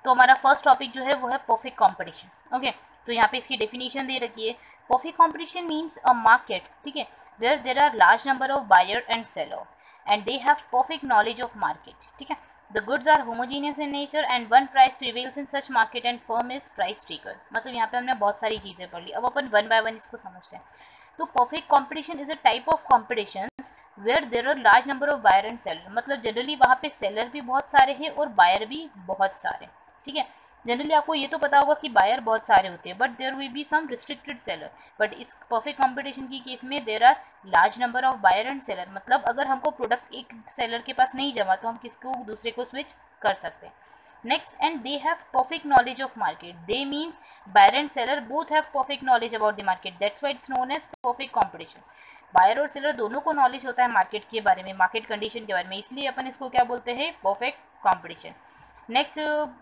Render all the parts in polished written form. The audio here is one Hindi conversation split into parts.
तो हमारा फर्स्ट टॉपिक जो है वो है परफेक्ट कंपटीशन। ओके, तो यहाँ पे इसकी डेफिनेशन दे रखी है। Perfect competition means a market, ठीक है, where there are large number of buyer and seller and they have perfect knowledge of market, ठीक है। The goods are homogeneous in nature and one price prevails in such market and firm is price taker। मतलब यहाँ पे हमने बहुत सारी चीज़ें पढ़ ली, अब अपन वन बाय वन इसको समझते हैं। तो perfect competition is a type of competition where there are large number of buyer and seller. मतलब जनरली वहाँ पे सेलर भी बहुत सारे हैं और बायर भी बहुत सारे, ठीक है। जनरली आपको ये तो पता होगा कि बायर बहुत सारे होते हैं, but there will be some restricted seller. But इस परफेक्ट कंपटीशन की केस में there are large number of buyer and seller. मतलब अगर हमको प्रोडक्ट एक सेलर के पास नहीं जमा तो हम किसको दूसरे को स्विच कर सकते हैं। Next, and they have perfect knowledge of market. They means buyer and seller both have perfect knowledge about the market, that's why it's known as perfect competition. Buyer और सेलर दोनों को नॉलेज होता है मार्केट के बारे में, मार्केट कंडीशन के बारे में, इसलिए अपन इसको क्या बोलते हैं, परफेक्ट कंपटीशन। नेक्स्ट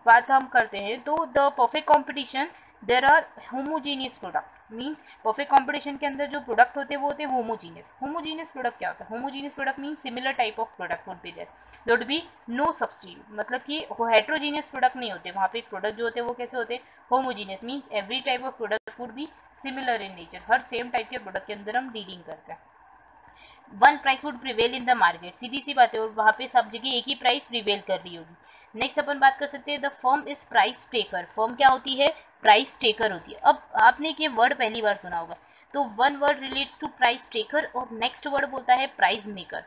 बात हम करते हैं, तो the perfect competition there are homogeneous product. Means perfect competition के अंदर जो प्रोडक्ट होते हैं वो होते हैं होमोजीनियस। होमोजीनियस प्रोडक्ट क्या होता है? Homogeneous product means similar type of product would be there, there would be no substitute. मतलब कि हेट्रोजीनियस प्रोडक्ट नहीं होते वहाँ पे। प्रोडक्ट जो होते हैं वो कैसे होते हैं? Homogeneous means every type of product would be similar in nature. हर सेम टाइप के प्रोडक्ट के अंदर हम डीलिंग करते हैं। One price would prevail in the market, सीधी सी बात है, और वहाँ पे सब जगह एक ही प्राइस प्रिवेल कर रही होगी। नेक्स्ट अपन बात कर सकते हैं the firm is price taker. Firm क्या होती है? प्राइस टेकर होती है। अब आपने ये वर्ड पहली बार सुना होगा, तो one word relates to price taker और नेक्स्ट वर्ड बोलता है प्राइस मेकर।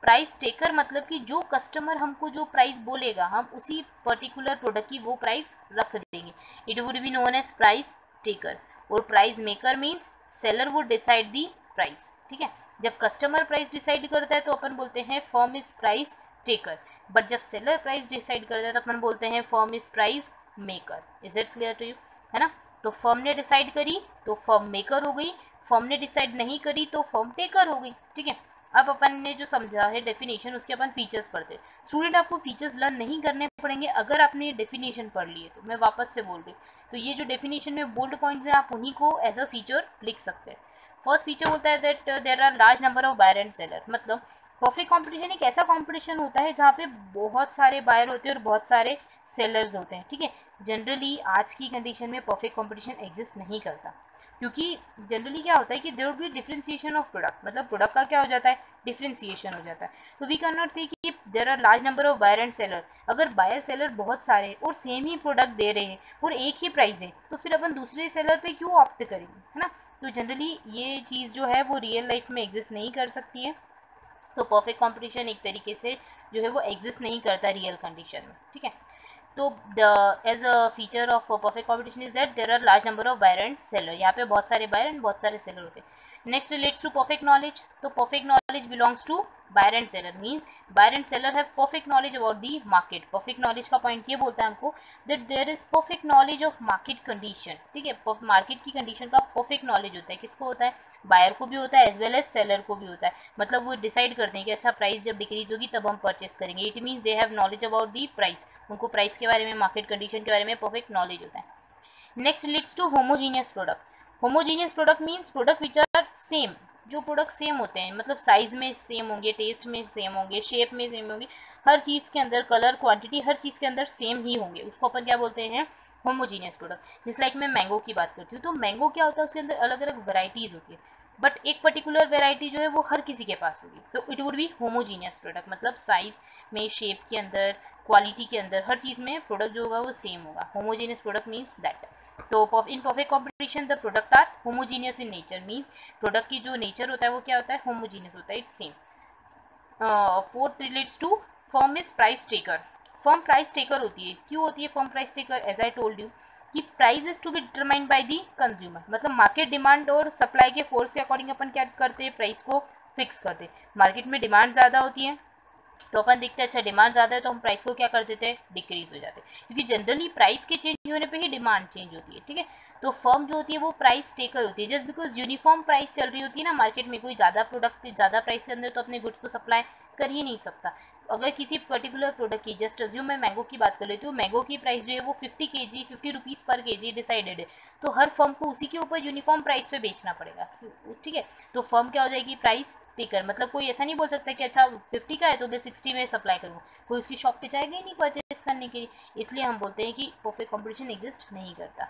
प्राइस टेकर मतलब कि जो कस्टमर हमको जो प्राइस बोलेगा हम उसी पर्टिकुलर प्रोडक्ट की वो प्राइस रख देंगे, it would be known as price taker. और price maker means seller would decide the price, ठीक है। जब कस्टमर प्राइस डिसाइड करता है तो अपन बोलते हैं firm is price taker, but जब सेलर प्राइस डिसाइड करता है तो अपन बोलते हैं firm is price maker. Is it clear to you? है ना? तो फर्म ने डिसाइड करी तो फर्म मेकर हो गई, फर्म ने डिसाइड नहीं करी तो फर्म टेकर हो गई, ठीक है। अब अपन ने जो समझा है डेफिनेशन, उसके अपन फीचर्स पढ़ते हैं। स्टूडेंट आपको फीचर्स लर्न नहीं करने पड़ेंगे अगर आपने ये डेफिनेशन पढ़ ली है, तो मैं वापस से बोल रही हूँ। तो ये जो डेफिनेशन में बोल्ड पॉइंट्स हैं आप उन्हीं को एज अ फीचर लिख सकते हैं। फर्स्ट फीचर होता है that there are large number of buyer and seller. मतलब परफेक्ट कंपटीशन एक ऐसा कंपटीशन होता है जहाँ पे बहुत सारे बायर होते हैं और बहुत सारे सेलर्स होते हैं, ठीक है। जनरली आज की कंडीशन में परफेक्ट कंपटीशन एग्जिस्ट नहीं करता, क्योंकि जनरली क्या होता है कि there will be differentiation of product. मतलब प्रोडक्ट का क्या हो जाता है? डिफरेंशिएशन हो जाता है। तो वी कैन नॉट से कि there are large number of buyer and seller. अगर बायर सेलर बहुत सारे हैं और सेम ही प्रोडक्ट दे रहे हैं और एक ही प्राइस है, तो फिर अपन दूसरे सेलर पे क्यों ऑप्ट करेंगे, है ना। तो जनरली ये चीज़ जो है वो रियल लाइफ में एग्जिस्ट नहीं कर सकती है। तो परफेक्ट कंपटीशन एक तरीके से जो है वो एग्जिस्ट नहीं करता रियल कंडीशन में, ठीक है। तो as a feature of perfect competition is that there are large number of buyer and seller. यहाँ पे बहुत सारे बायर एंड बहुत सारे सेलर होते हैं। Next relates to perfect knowledge. तो perfect knowledge belongs to buyer and seller, means buyer and seller have perfect knowledge about the market. Perfect knowledge का पॉइंट ये बोलता है हमको that there is perfect knowledge of market condition, ठीक है। मार्केट की कंडीशन का परफेक्ट नॉलेज होता है। किसको होता है? बायर को भी होता है एज वेल एज सेलर को भी होता है। मतलब वो डिसाइड करते हैं कि अच्छा प्राइस जब डिक्रीज होगी तब हम परचेस करेंगे। It means they have knowledge about the price. उनको प्राइस के बारे में, मार्केट कंडीशन के बारे में परफेक्ट नॉलेज होता है। Next relates to homogeneous product. Homogeneous product means product which are same. जो प्रोडक्ट सेम होते हैं, मतलब साइज में सेम होंगे, टेस्ट में सेम होंगे, शेप में सेम होंगे, हर चीज़ के अंदर कलर, क्वांटिटी, हर चीज़ के अंदर सेम ही होंगे, उसको अपन क्या बोलते हैं? Homogeneous product. जिस लाइक मैं मैंगो की बात करती हूँ, तो मैंगो क्या होता है, उसके अंदर अलग अलग वेराइटीज़ होती है, बट एक पर्टिकुलर वेराइटी जो है वो हर किसी के पास होगी, तो it would be homogeneous product. मतलब साइज में, शेप के अंदर, क्वालिटी के अंदर, हर चीज़ में प्रोडक्ट जो होगा वो सेम होगा। Homogeneous product means that. तो in perfect competition the product are homogeneous in nature, means product की जो नेचर होता है वो क्या होता है? होमोजीनियस होता है, it's same. Fourth relates to firm is price taker. Firm price taker होती है। क्यों होती है firm price taker? As I told you कि price is to be determined by the consumer. मतलब मार्केट डिमांड और सप्लाई के फोर्स के अकॉर्डिंग अपन क्या करते हैं? प्राइस को फिक्स करते हैं। मार्केट में डिमांड ज़्यादा होती है तो अपन देखते हैं अच्छा डिमांड ज़्यादा है तो हम प्राइस को क्या कर देते हैं? डिक्रीज हो जाते हैं, क्योंकि जनरली प्राइस के चेंज होने पे ही डिमांड चेंज होती है, ठीक है। तो फर्म जो होती है वो प्राइस टेकर होती है, जस्ट बिकॉज यूनिफॉर्म प्राइस चल रही होती है ना मार्केट में। कोई ज़्यादा प्रोडक्ट ज़्यादा प्राइस के अंदर तो अपने गुड्स को सप्लाई कर ही नहीं सकता। अगर किसी पर्टिकुलर प्रोडक्ट की, जस्ट अज्यूम मैं मैंगो की बात कर लेती हूँ, मैंगो की प्राइस जो है वो 50 रुपीज़ पर केजी डिसाइडेड है, तो हर फर्म को उसी के ऊपर यूनिफॉर्म प्राइस पे बेचना पड़ेगा, ठीक है। तो फर्म क्या हो जाएगी, प्राइस टेकर, मतलब कोई ऐसा नहीं बोल सकता कि अच्छा 50 का है तो मैं 60 में सप्लाई करूँ, कोई उसकी शॉप पे जाएगा ही नहीं परचेज करने के लिए, इसलिए हम बोलते हैं कि परफेक्ट कॉम्पिटिशन एग्जिस्ट नहीं करता।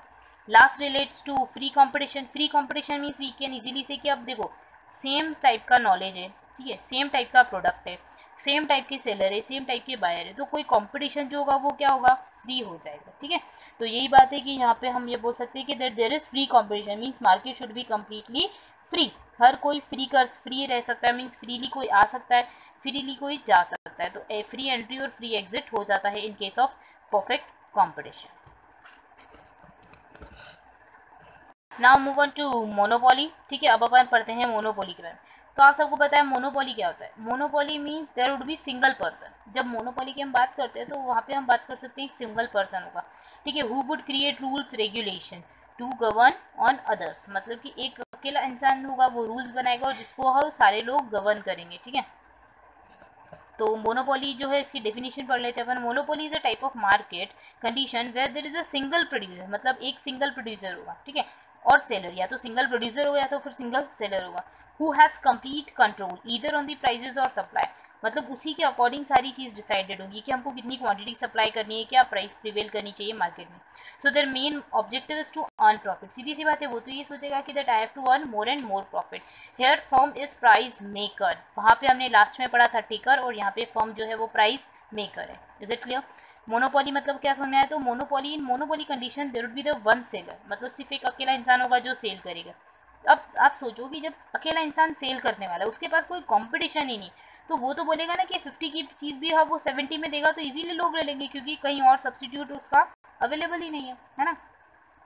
Last relates to free competition. Free competition means we can easily say कि अब देखो सेम टाइप का नॉलेज है, ठीक है, सेम टाइप का प्रोडक्ट है, सेम टाइप के सेलर है, सेम टाइप के बायर है, तो कोई कंपटीशन जो होगा वो क्या होगा, फ्री हो जाएगा, ठीक है। तो यही बात है कि यहाँ पे हम ये बोल सकते हैं कि there is free competition means market should be completely free. हर कोई फ्री रह सकता है, मीन्स फ्रीली कोई आ सकता है, फ्रीली कोई जा सकता है, तो फ्री एंट्री और फ्री एग्जिट हो जाता है in case of perfect competition. Now move on to monopoly, ठीक है। अब अपन पढ़ते हैं मोनोपोली के बारे में। तो आप सबको पता है मोनोपोली क्या होता है। Monopoly means there would be single person. जब मोनोपोली की हम बात करते हैं तो वहाँ पे हम बात कर सकते हैं एक सिंगल पर्सन होगा, ठीक है, who would create rules regulation to govern on others, मतलब कि एक अकेला इंसान होगा, वो रूल्स बनाएगा और जिसको हम सारे लोग गवर्न करेंगे, ठीक है। तो मोनोपोली जो है इसकी डेफिनेशन पढ़ लेते हैं अपन। Monopoly is a type of market condition where there is a single producer, मतलब एक सिंगल प्रोड्यूसर होगा, ठीक है, और सेलर, या तो सिंगल प्रोड्यूसर होगा या तो फिर सिंगल सेलर होगा, who has complete control either on the prices और सप्लाई, मतलब उसी के अकॉर्डिंग सारी चीज़ डिसाइडेड होगी कि हमको कितनी क्वांटिटी सप्लाई करनी है, क्या प्राइस प्रिवेल करनी चाहिए मार्केट में। So their main objective is to earn profit. सीधी सी बात है, वो तो ये सोचेगा कि that I have to earn more and more profit. Here firm is price maker, वहाँ पे हमने लास्ट में पढ़ा था टेकर, और यहाँ पे फर्म जो है वो प्राइस मेकर है। Is it clear? मोनोपोली मतलब क्या समझ में आया? तो monopoly, in monopoly condition there would be the one seller, मतलब सिर्फ एक अकेला इंसान होगा जो सेल करेगा। अब आप सोचो कि जब अकेला इंसान सेल करने वाला है, उसके पास कोई कंपटीशन ही नहीं, तो वो तो बोलेगा ना कि 50 की चीज़ भी है वो 70 में देगा, तो इजीली लोग ले लेंगे क्योंकि कहीं और सब्स्टिट्यूट उसका अवेलेबल ही नहीं है ना।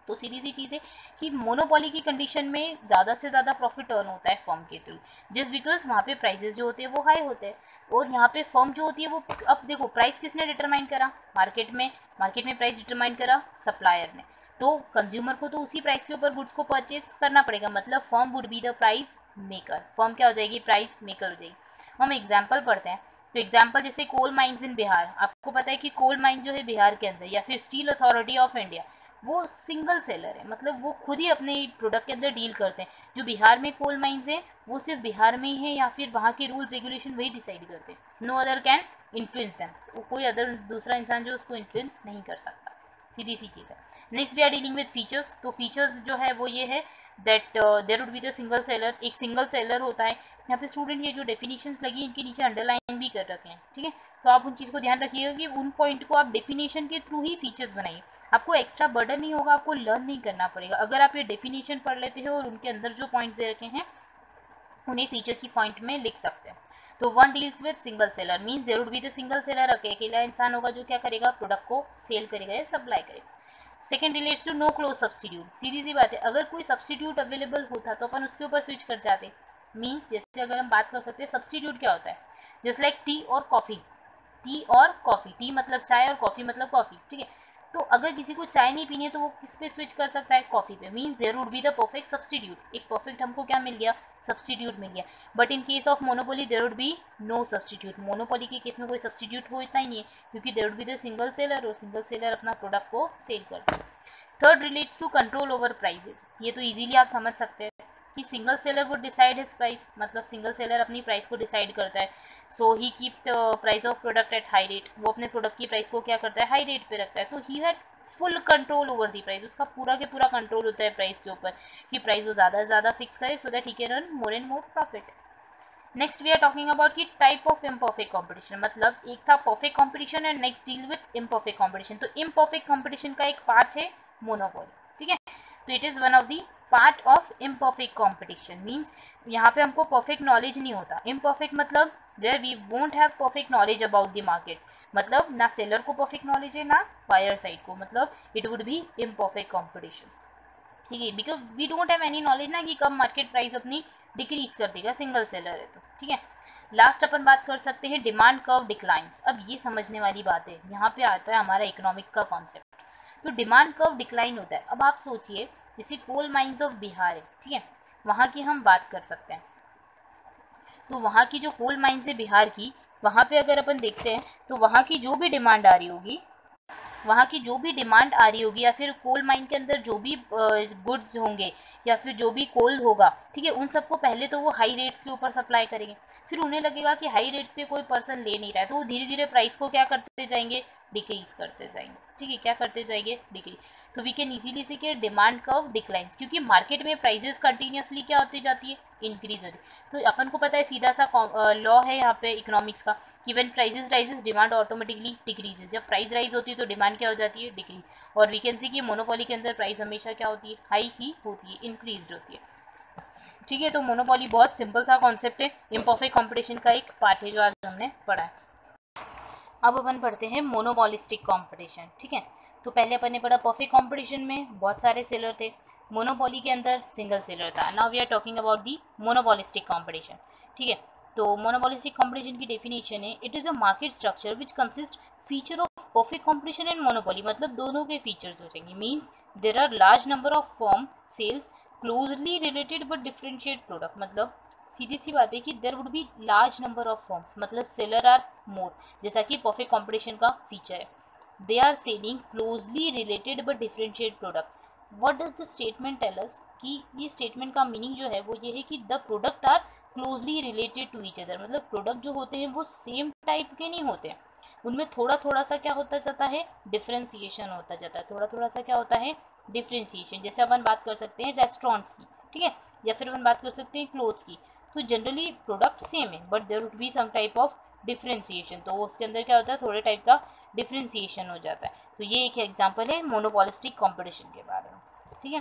तो सीधी सी चीज़ है कि मोनोपोली की कंडीशन में ज़्यादा से ज़्यादा प्रॉफिट अर्न होता है फर्म के थ्रू, जस्ट बिकॉज वहाँ पे प्राइजेस जो होते हैं वो हाई होते हैं, और यहाँ पे फर्म जो होती है वो, अब देखो प्राइस किसने डिटरमाइन करा, मार्केट में प्राइस डिटरमाइन करा सप्लायर ने, तो कंज्यूमर को तो उसी प्राइस के ऊपर गुड्स को परचेज करना पड़ेगा, मतलब firm would be the price maker. Firm क्या हो जाएगी? प्राइस मेकर हो जाएगी। हम एग्जाम्पल पढ़ते हैं, तो एग्जाम्पल जैसे कोल माइंस इन बिहार, आपको पता है कि कोल माइन जो है बिहार के अंदर, या फिर स्टील अथॉरिटी ऑफ इंडिया, वो सिंगल सेलर है, मतलब वो खुद ही अपने प्रोडक्ट के अंदर डील करते हैं। जो बिहार में कोल माइंस हैं वो सिर्फ बिहार में ही है, या फिर वहाँ के रूल्स रेगुलेशन वही डिसाइड करते हैं, no other can influence them, कोई अदर दूसरा इंसान जो उसको इन्फ्लुएंस नहीं कर सकता, सीधी सी चीज़ है। Next we are dealing with features, तो फीचर्स जो है वो ये है that there would be the single seller, एक सिंगल सेलर होता है। यहाँ पे स्टूडेंट ये जो डेफिनेशंस लगी इनके नीचे अंडरलाइन भी कर रखे हैं, ठीक है, तो आप उन चीज़ को ध्यान रखिएगा कि उन पॉइंट को आप डेफिनेशन के थ्रू ही फीचर्स बनाइए, आपको एक्स्ट्रा बर्डन नहीं होगा, आपको लर्न नहीं करना पड़ेगा। अगर आप ये डेफिनेशन पढ़ लेते हैं और उनके अंदर जो पॉइंट्स दे रखे हैं उन्हें फीचर की पॉइंट में लिख सकते हैं। तो one deals with single seller means there would be the single seller, अकेला इंसान होगा जो क्या करेगा, प्रोडक्ट को सेल करेगा या सप्लाई करेगा। Second relates to no close substitute, सीधी सी बात है, अगर कोई सब्स्टिट्यूट अवेलेबल होता तो अपन उसके ऊपर स्विच कर जाते। मीन्स जैसे अगर हम बात कर सकते हैं सब्स्टिट्यूट क्या होता है, जस्ट लाइक टी और कॉफ़ी, टी मतलब चाय और कॉफ़ी मतलब कॉफ़ी, ठीक है। तो अगर किसी को चाय नहीं पीनी है तो वो किस पे स्विच कर सकता है? कॉफ़ी पे। Means there would be the perfect substitute, एक परफेक्ट हमको क्या मिल गया? सब्स्टिट्यूट मिल गया। But in case of monopoly there would be no substitute, monopoly के केस में कोई सब्स्टिट्यूट होता ही नहीं है क्योंकि there would be the single seller, और सिंगल सेलर अपना प्रोडक्ट को सेल करता है। Third relates to control over prices, ये तो इजीली आप समझ सकते हैं कि single seller would decide his price, मतलब सिंगल सेलर अपनी प्राइस को डिसाइड करता है। So he keep the price of product at high rate, वो अपने प्रोडक्ट की प्राइस को क्या करता है? हाई रेट पे रखता है। तो he had full control over the price, उसका पूरा के पूरा कंट्रोल होता है प्राइस के ऊपर कि प्राइस वो ज़्यादा से ज़्यादा फिक्स करे so that he can earn more and more profit. Next we are talking about की टाइप ऑफ इम्परफेक्ट कॉम्पिटिशन, मतलब एक था perfect competition and next deal with imperfect competition. तो इम्परफेक्ट कॉम्पिटिशन का एक पार्ट है मोनोपोली, ठीक है, तो it is one of the part of imperfect competition. Means यहाँ पे हमको परफेक्ट नॉलेज नहीं होता। इम्परफेक्ट मतलब where we won't have perfect knowledge about the market, मतलब ना सेलर को परफेक्ट नॉलेज है ना बायर साइड को, मतलब it would be imperfect competition, ठीक है, because we don't have any knowledge ना कि कब मार्केट प्राइस अपनी डिक्रीज कर देगा, सिंगल सेलर है तो, ठीक है। लास्ट अपन बात कर सकते हैं डिमांड कर्व डिक्लाइंस। अब ये समझने वाली बात है, यहाँ पे आता है हमारा इकोनॉमिक का कॉन्सेप्ट। तो डिमांड कर्व डिक्लाइन होता है। अब आप सोचिए जैसे कोल माइंस ऑफ बिहार है, ठीक है, वहाँ की हम बात कर सकते हैं। तो वहाँ की जो कोल माइंस है बिहार की, वहाँ पे अगर अपन देखते हैं तो वहाँ की जो भी डिमांड आ रही होगी, वहाँ की जो भी डिमांड आ रही होगी, या फिर कोल माइन के अंदर जो भी गुड्स होंगे या फिर जो भी कोल होगा, ठीक है, उन सबको पहले तो वो हाई रेट्स के ऊपर सप्लाई करेंगे। फिर उन्हें लगेगा कि हाई रेट्स पे कोई पर्सन ले नहीं रहा है, तो वो धीरे धीरे प्राइस को क्या करते जाएंगे, डिक्रीज करते जाएंगे। ठीक है, क्या करते जाएंगे, डिक्रीज। तो वी कैन इजीली से कि डिमांड कर्व डिक्लाइंस, क्योंकि मार्केट में प्राइसेस कंटिन्यूसली क्या होती जाती है, इंक्रीज होती है। तो अपन को पता है सीधा सा लॉ है यहाँ पे इकोनॉमिक्स का कि when prices rises demand automatically decreases. जब प्राइस राइज होती है तो डिमांड क्या हो जाती है, डिक्रीज। और वी कैन सी कि मोनोपोली के अंदर प्राइस हमेशा क्या होती है, हाई ही होती है, इंक्रीज होती है। ठीक है, तो मोनोपोली बहुत सिंपल सा कॉन्सेप्ट है, इम्परफेक्ट कॉम्पिटिशन का एक पार्ट है जो आज हमने पढ़ा है। अब अपन पढ़ते हैं मोनोपोलिस्टिक कॉम्पिटिशन। ठीक है, तो पहले अपन ने पढ़ा परफेक्ट कॉम्पिटिशन में बहुत सारे सेलर थे, मोनोपोली के अंदर सिंगल सेलर था। Now we are talking about the monopolistic competition. ठीक है, तो मोनोपोलिस्टिक कॉम्पिटिशन की डेफिनेशन है, it is a market structure which consist feature of perfect competition and monopoly. मतलब दोनों के फीचर्स हो जाएंगे, means there are large number of firm sells closely related but differentiate product. मतलब सीधी सी बात है कि there would be large number of firms, मतलब सेलर आर मोर, जैसा कि परफेक्ट कॉम्पिटिशन का फीचर है। They are selling closely related but differentiate product. What does the statement tell us, कि ये स्टेटमेंट का मीनिंग जो है वो ये है कि the product are closely related to each other. मतलब प्रोडक्ट जो होते हैं वो सेम टाइप के नहीं होते हैं, उनमें थोड़ा थोड़ा सा क्या होता जाता है, डिफ्रेंसिएशन होता जाता है, थोड़ा थोड़ा सा क्या होता है, डिफ्रेंसिएशन। जैसे अपन बात कर सकते हैं रेस्टोरेंट्स की, ठीक है, या फिर अपन बात कर सकते हैं क्लोथ्स की। तो जनरली प्रोडक्ट सेम है but there would be some type of differentiation, तो उसके अंदर क्या होता है, थोड़े टाइप का डिफ्रेंसिएशन हो जाता है। तो ये एक एग्जांपल है मोनोपोलिस्टिक कंपटीशन के बारे में। ठीक है,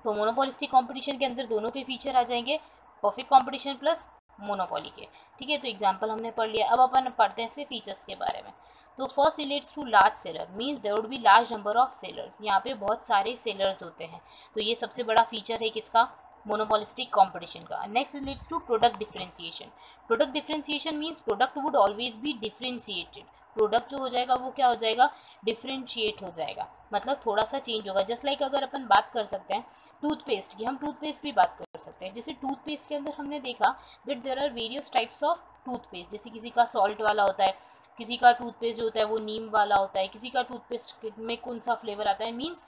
तो मोनोपोलिस्टिक कंपटीशन के अंदर दोनों के फीचर आ जाएंगे, परफेक्ट कंपटीशन प्लस मोनोपोली के। ठीक है, तो एग्जांपल हमने पढ़ लिया, अब अपन पढ़ते हैं इसके फीचर्स के बारे में। तो first relates to large seller, means there would be large number of sellers. यहाँ पे बहुत सारे सेलर्स होते हैं, तो ये सबसे बड़ा फीचर है किसका, मोनोपोलिस्टिक कंपटीशन का। Next relates to product differentiation. Product differentiation means product would always be differentiated. Product जो हो जाएगा वो क्या हो जाएगा, डिफरेंशिएट हो जाएगा, मतलब थोड़ा सा चेंज होगा। जस्ट लाइक अगर अपन बात कर सकते हैं टूथपेस्ट की, हम टूथपेस्ट भी बात कर सकते हैं। जैसे टूथपेस्ट के अंदर हमने देखा that there are various types of toothpaste, जैसे किसी का सॉल्ट वाला होता है, किसी का टूथपेस्ट जो होता है वो नीम वाला होता है, किसी का टूथपेस्ट में कौन सा फ्लेवर आता है। मीन्स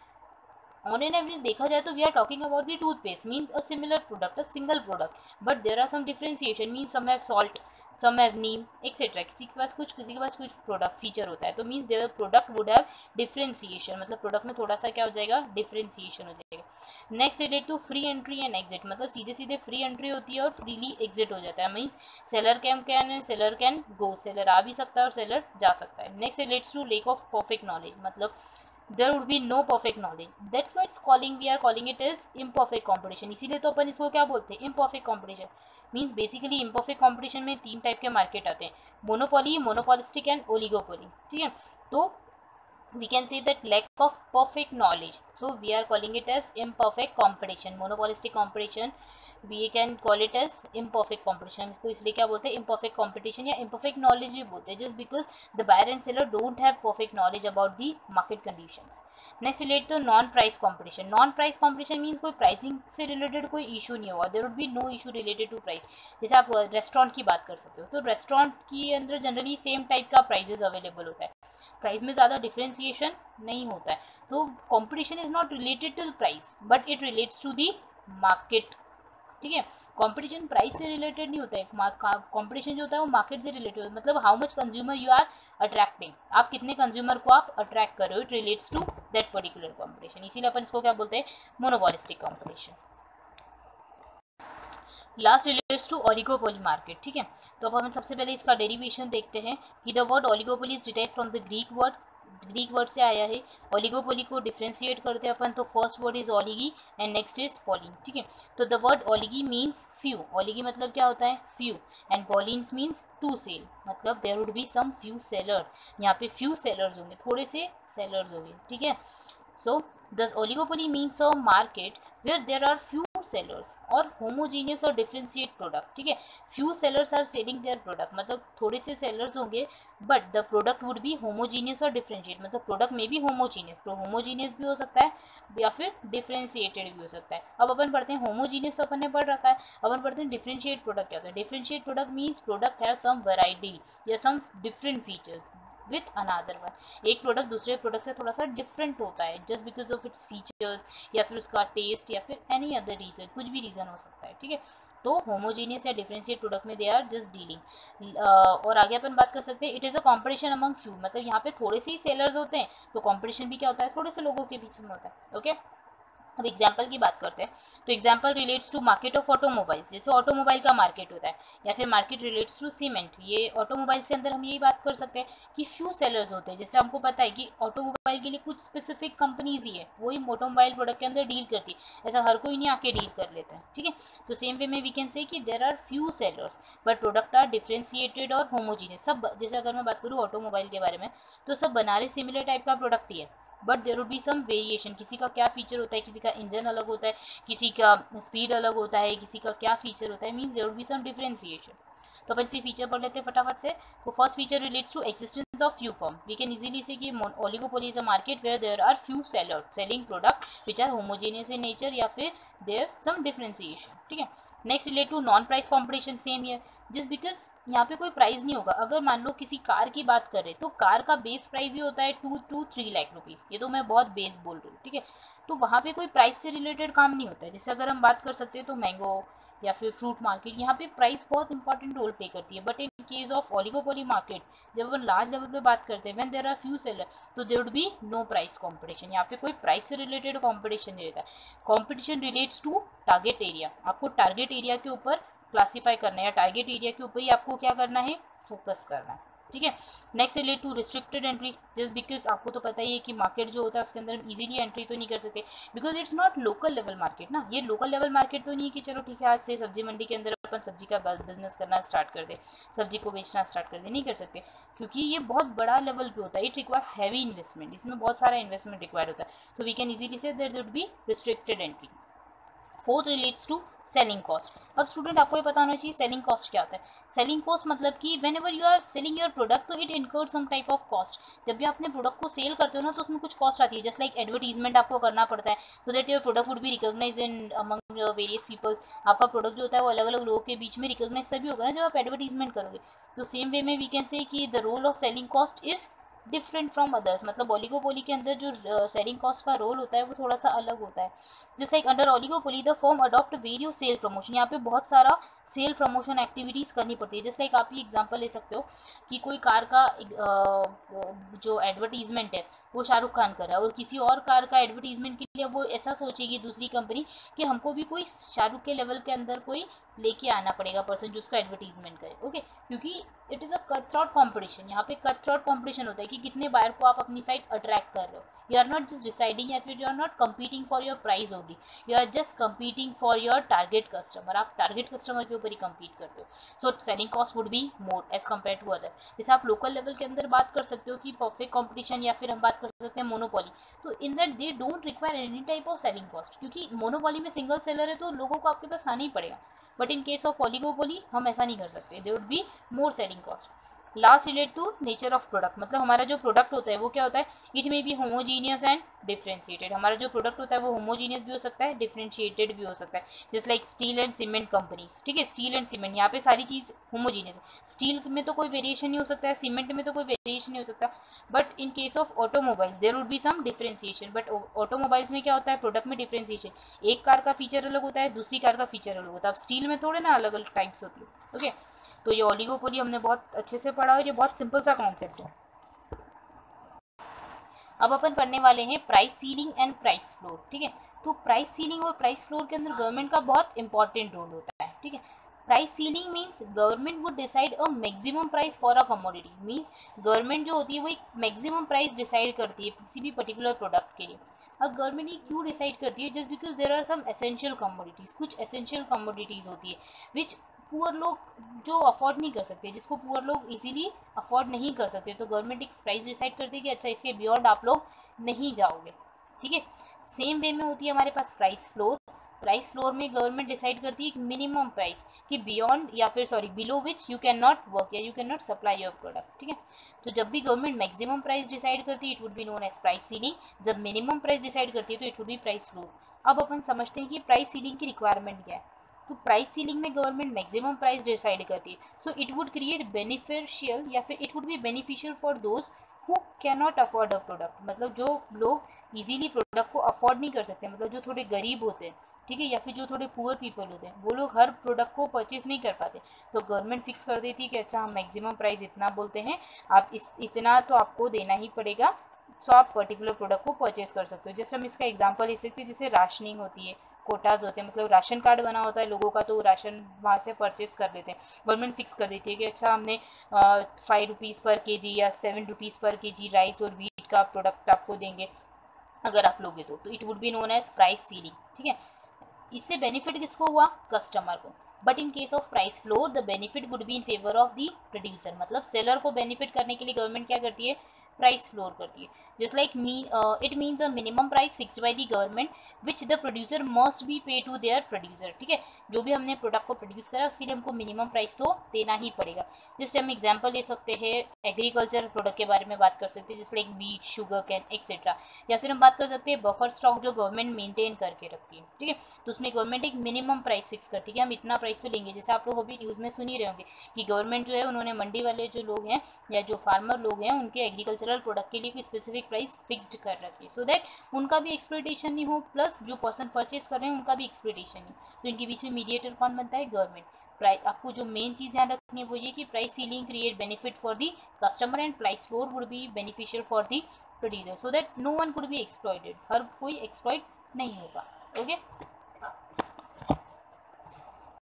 ऑन एन एवरेज देखा जाए तो we are talking about the toothpaste, means a similar product, a single product, but there are some differentiation, means some have salt, some have neem etcetera. किसी के पास कुछ, किसी के पास कुछ प्रोडक्ट फीचर होता है, तो means there product would have differentiation, मतलब प्रोडक्ट में थोड़ा सा क्या हो जाएगा, डिफरेंशिएशन हो जाएगा। Next relate to free entry and exit, मतलब सीधे सीधे फ्री एंट्री होती है और फ्रीली एग्जिट हो जाता है। Means seller can seller can go, seller आ भी सकता है और सेलर जा सकता है। Next relates to lack of perfect knowledge, मतलब there would be no perfect knowledge, that's why it's calling, we are calling it as imperfect competition। इसीलिए तो अपन इसको क्या बोलते हैं, imperfect competition। Means basically imperfect competition में तीन टाइप के मार्केट आते हैं, मोनोपोली, मोनोपोलिस्टिक एंड ओलिगोपोली। ठीक है, तो we can say that lack of perfect knowledge, so we are calling it as imperfect competition। monopolistic competition we can call it as imperfect competition। इसको इसलिए क्या बोलते हैं, imperfect competition या imperfect knowledge भी बोलते हैं, just because the buyer and seller don't have perfect knowledge about the market conditions। Next relate to non price competition. Non price competition mean कोई प्राइसिंग से रिलेटेड कोई इशू नहीं होगा, there would be no issue related to price. जैसे आप रेस्टोरेंट की बात कर सकते हो, तो रेस्टोरेंट के अंदर जनरली सेम टाइप का प्राइजेस अवेलेबल होता है, प्राइस में ज़्यादा डिफरेंशिएशन नहीं होता है। तो competition is not related to the price but it relates to the market. ठीक है, कंपटीशन प्राइस से रिलेटेड नहीं होता है, कंपटीशन जो होता है वो मार्केट से रिलेटेड होता है, मतलब how much consumer you are attracting, आप कितने कंज्यूमर को आप अट्रैक्ट कर रहे हो, it relates to that particular competition. इसीलिए अपन इसको क्या बोलते हैं, monopolistic competition. Last relates to oligopoly market. ठीक है, तो अब हम सबसे पहले इसका डेरिवेशन देखते हैं कि the word oligopoly is derived from the Greek word से आया है। ओलिगोपोली को डिफ्रेंशिएट करते हैं अपन, तो first word is oligoi and next is polein. ठीक है, तो the word oligoi means few, oligoi मतलब क्या होता है, few, and poleins means to sell, मतलब there would be some few seller, यहाँ पे फ्यू सेलर्स होंगे, थोड़े से सेलर्स होंगे। ठीक है, so the oligopoly means a market where there are few sellers और होमोजीनियस और डिफरेंशिएट प्रोडक्ट, ठीक है। Few sellers are selling their product, मतलब थोड़े से सेलर्स होंगे but the product would be homogeneous और डिफरेंशिएट, मतलब प्रोडक्ट में भी होमोजीनियस, तो होमोजीनियस भी हो सकता है या फिर डिफरेंशिएटेड भी हो सकता है। अब अपन पढ़ते हैं होमोजीनियस, तो अपन ने पढ़ रखा है। अपन पढ़ते हैं डिफरेंशिएट प्रोडक्ट क्या होता है। Differentiate product means product have some variety या some different features with another one. एक प्रोडक्ट दूसरे प्रोडक्ट से थोड़ा सा डिफरेंट होता है just because of its features या फिर उसका टेस्ट या फिर एनी अदर रीजन, कुछ भी रीजन हो सकता है, ठीक है। तो होमोजीनियस या डिफरेंशिएट प्रोडक्ट में दे आर जस्ट डीलिंग। और आगे अपन बात कर सकते हैं it is a competition among few, मतलब यहाँ पे थोड़े से ही सेलर्स होते हैं तो कॉम्पिटिशन भी क्या होता है, थोड़े से लोगों के बीच में होता है, ओके। अब एग्जाम्पल की बात करते हैं, तो example relates to market of automobiles, जैसे ऑटोमोबाइल का मार्केट होता है, या फिर मार्केट रिलेट्स टू सीमेंट। ये ऑटोमोबाइल्स के अंदर हम यही बात कर सकते हैं कि फ्यू सेलर्स होते हैं, जैसे हमको पता है कि ऑटोमोबाइल के लिए कुछ स्पेसिफिक कंपनीज ही है वही ऑटोमोबाइल प्रोडक्ट के अंदर डील करती है, ऐसा हर कोई नहीं आके डील कर लेता है, ठीक है। तो सेम वे में वी कैन से कि there are few sellers but product are differentiated और होमोजीनियस। सब जैसे अगर मैं बात करूँ ऑटोमोबाइल के बारे में, तो सब बना रहे सिमिलर टाइप का प्रोडक्ट ही है, but there would be some variation. किसी का क्या फीचर होता है, किसी का इंजन अलग होता है, किसी का स्पीड अलग होता है, किसी का क्या फीचर होता है, means there would be some differentiation. तो अपन इसके फीचर पढ़ लेते हैं फटाफट से। तो first feature relates to existence of few firm. We can easily say कि oligopoly is a market where there are few seller selling product which are homogeneous in nature या फिर देयर सम डिफरेंशिएशन, ठीक है। Next relate to non price competition, same year just because यहाँ पे कोई प्राइस नहीं होगा। अगर मान लो किसी कार की बात करें तो कार का बेस प्राइस ही होता है 2 to 3 लाख रुपीज़, ये तो मैं बहुत बेस बोल रही हूँ, ठीक है। तो वहाँ पे कोई प्राइस से रिलेटेड काम नहीं होता है। जैसे अगर हम बात कर सकते हैं तो मैंगो या फिर फ्रूट मार्केट, यहाँ पे प्राइस बहुत इंपॉर्टेंट रोल प्ले करती है। But in case of oligopoly market, जब अपन लार्ज लेवल पे बात करते हैं when there are few seller, तो there would be no price competition. यहाँ पे कोई प्राइस से रिलेटेड कंपटीशन नहीं रहता। Competition relates to target area, आपको टारगेट एरिया के ऊपर क्लासीफाई करना है या टारगेट एरिया के ऊपर ही आपको क्या करना है, फोकस करना है, ठीक है। Next relate to restricted entry, just because आपको तो पता ही है कि मार्केट जो होता है उसके अंदर हम इजीली एंट्री तो नहीं कर सकते because it's not local level market ना। ये लोकल लेवल मार्केट तो नहीं है कि चलो ठीक है आज से सब्जी मंडी के अंदर अपन सब्जी का बिजनेस करना स्टार्ट कर दे, सब्जी को बेचना स्टार्ट कर दे, नहीं कर सकते क्योंकि ये बहुत बड़ा लेवल पे होता है। इट रिक्वायर हैवी इन्वेस्टमेंट, इसमें बहुत सारा इन्वेस्टमेंट रिक्वायर होता है। तो we can easily say there would be restricted entry. Fourth relates to selling cost. अब स्टूडेंट आपको ये पता होना चाहिए सेलिंग कॉस्ट क्या होता है। सेलिंग कॉस्ट मतलब कि whenever you are selling your product तो it incurred some type of cost. जब भी अपने प्रोडक्ट को सेल करते हो ना तो उसमें कुछ कॉस्ट आती है, जस्ट लाइक एडवर्टीजमेंट आपको करना पड़ता है so that your product would be recognize in among various peoples. आपका प्रोडक्ट जो होता है वो अलग अलग लोगों के बीच में रिकॉग्नाइज तभी होगा ना जब आप एडवर्टीजमेंट करोगे। तो सेम वे में वी कैन से कि the role of selling cost is different from others, मतलब ओलिगोपोली के अंदर जो सेलिंग कॉस्ट का रोल होता है वो थोड़ा सा अलग होता है। Just like under oligopoly the firm adopt various sale promotion, यहाँ पे बहुत सारा सेल प्रमोशन एक्टिविटीज़ करनी पड़ती है। जस्ट लाइक आप ही एग्जांपल ले सकते हो कि कोई कार का जो एडवर्टीजमेंट है वो शाहरुख खान कर रहा है और किसी और कार का एडवर्टीजमेंट के लिए वो ऐसा सोचेगी दूसरी कंपनी कि हमको भी कोई शाहरुख के लेवल के अंदर कोई लेके आना पड़ेगा पर्सन जो उसका एडवर्टीजमेंट करे, ओके। क्योंकि it is a cut throat competition, यहाँ पे कट थ्रॉट कॉम्पिटिशन होता है कि कितने बायर को आप अपनी साइड अट्रैक्ट कर रहे हो। You are not just deciding या फिर you are not competing for your price only, you are just competing for your target customer. आप टारगेट कस्टमर के ऊपर ही कम्पीट करते हो। So selling cost would be more as compare to other. जैसे आप लोकल लेवल के अंदर बात कर सकते हो कि परफेक्ट कॉम्पिटिशन या फिर हम बात कर सकते हैं मोनोपोली, तो in that they don't require any type of selling cost, क्योंकि मोनोपोली में सिंगल सेलर है तो लोगों को आपके पास आना ही पड़ेगा। But in case of oligopoly हम ऐसा नहीं कर सकते, there would be more selling cost. Last relate to nature of product, मतलब हमारा जो प्रोडक्ट होता है वो क्या होता है, it may be homogeneous and differentiated. हमारा जो प्रोडक्ट होता है वो होमोजीनियस भी हो सकता है, डिफरेंशिएटेड भी हो सकता है। Just like steel and cement companies, ठीक है, स्टील एंड सीमेंट यहाँ पे सारी चीज़ होमोजीनियस है। स्टील में तो कोई वेरिएशन नहीं हो सकता है, सीमेंट में तो कोई वेरिएशन नहीं हो सकता। But in case of automobiles there would be some differentiation. But automobiles में क्या होता है, प्रोडक्ट में डिफरेंशिएशन, एक कार का फीचर अलग होता है, दूसरी कार का फीचर अलग होता है। अब स्टील में थोड़े ना अलग अलग टाइप्स होती है, ओके। तो ये ओलिगोपोली हमने बहुत अच्छे से पढ़ा और ये बहुत सिंपल सा कॉन्सेप्ट है। अब अपन पढ़ने वाले हैं price ceiling and price floor, ठीक है। तो प्राइस सीलिंग और प्राइस फ्लोर के अंदर गवर्नमेंट का बहुत इंपॉर्टेंट रोल होता है, ठीक है। Price ceiling means government would decide a maximum price for a commodity, means government जो होती है वो एक मैक्सिमम प्राइस डिसाइड करती है किसी भी पर्टिकुलर प्रोडक्ट के लिए। अब गवर्नमेंट ये क्यों डिसाइड करती है, just because there are some essential commodities, कुछ एसेंशियल कमोडिटीज़ होती है विच पुअर लोग जो अफोर्ड नहीं कर सकते, जिसको पुअर लोग इजीली अफोर्ड नहीं कर सकते, तो गवर्नमेंट एक प्राइस डिसाइड करती है कि अच्छा इसके बियॉन्ड आप लोग नहीं जाओगे, ठीक है। सेम वे में होती है हमारे पास प्राइस फ्लोर। प्राइस फ्लोर में गवर्नमेंट डिसाइड करती है एक मिनिमम प्राइस कि बियॉन्ड या फिर below which you can not work या you can not supply your product, ठीक है। तो जब भी गवर्नमेंट मैक्सिमम प्राइस डिसाइड करती है it would be known as price ceiling. जब मिनिमम प्राइस डिसाइड करती है तो it would be price floor. अब अपन समझते हैं कि प्राइस सीलिंग की रिक्वायरमेंट क्या है। तो प्राइस सीलिंग में गवर्नमेंट मैक्सिमम प्राइस डिसाइड करती है, so it would create beneficial या फिर it would be beneficial for those who can not afford a product, मतलब जो लोग इजीली प्रोडक्ट को अफोर्ड नहीं कर सकते, मतलब जो थोड़े गरीब होते हैं, ठीक है, या फिर जो थोड़े पुअर पीपल होते हैं, वो लोग हर प्रोडक्ट को परचेज नहीं कर पाते। तो गवर्नमेंट फिक्स कर देती है कि अच्छा हम मैक्सिमम प्राइस इतना बोलते हैं, आप इतना तो आपको देना ही पड़ेगा, तो आप पर्टिकुलर प्रोडक्ट को परचेज कर सकते हो। जैसे हम इसका एग्जांपल ले सकते हैं, जैसे राशनिंग होती है, कोटाज होते हैं, मतलब राशन कार्ड बना होता है लोगों का, तो राशन वहाँ से परचेज कर लेते हैं। गवर्नमेंट फिक्स कर देती है कि अच्छा हमने 5 रुपीज़ पर केजी या 7 रुपीज़ पर केजी राइस और व्हीट का प्रोडक्ट आपको देंगे अगर आप लोगे तो it would be known as price ceiling, ठीक है। इससे बेनिफिट किसको हुआ? कस्टमर को। But in case of price floor the benefit would be in favour of the producer, मतलब सेलर को बेनिफिट करने के लिए गवर्नमेंट क्या करती है? प्राइस फ्लोर करती है। Just like it means a minimum price fixed by the government which the producer must be पे टू देयर प्रोड्यूसर, ठीक है। जो भी हमने प्रोडक्ट को प्रोड्यूस करा उसके लिए हमको मिनिमम प्राइस तो देना ही पड़ेगा। जैसे हम एग्जाम्पल ले सकते हैं एग्रीकल्चर प्रोडक्ट के बारे में बात कर सकते हैं, जैसे like wheat, sugar cane etcetera. या फिर हम बात कर सकते हैं बफर स्टॉक जो गवर्नमेंट मेंटेन करके रखती है, ठीक है। तो उसमें गवर्नमेंट एक मिनिमम प्राइस फिक्स करती है कि हम इतना प्राइस तो लेंगे। जैसे आप लोग अभी न्यूज़ में सुन ही रहे होंगे कि गवर्नमेंट जो है उन्होंने मंडी वाले जो लोग हैं या जो फार्मर लोग हैं उनके एग्रीकल्चरल प्रोडक्ट के लिए कोई स्पेसिफिक प्राइस फिक्स्ड कर रखी है, सो दैट उनका भी एक्सप्लॉयटेशन नहीं हो, प्लस जो पर्सन परचेज कर रहे हैं उनका भी एक्सप्लॉयटेशन नहीं। तो इनके बीच में मीडिएटर कौन बनता है? गवर्नमेंट। प्राइस, आपको जो मेन चीज़ ध्यान रखनी है वो ये कि price ceiling create benefit for the customer and price floor would be beneficial for the producer, so that no one could be exploited, हर कोई एक्सप्लॉयट नहीं होगा। ओके।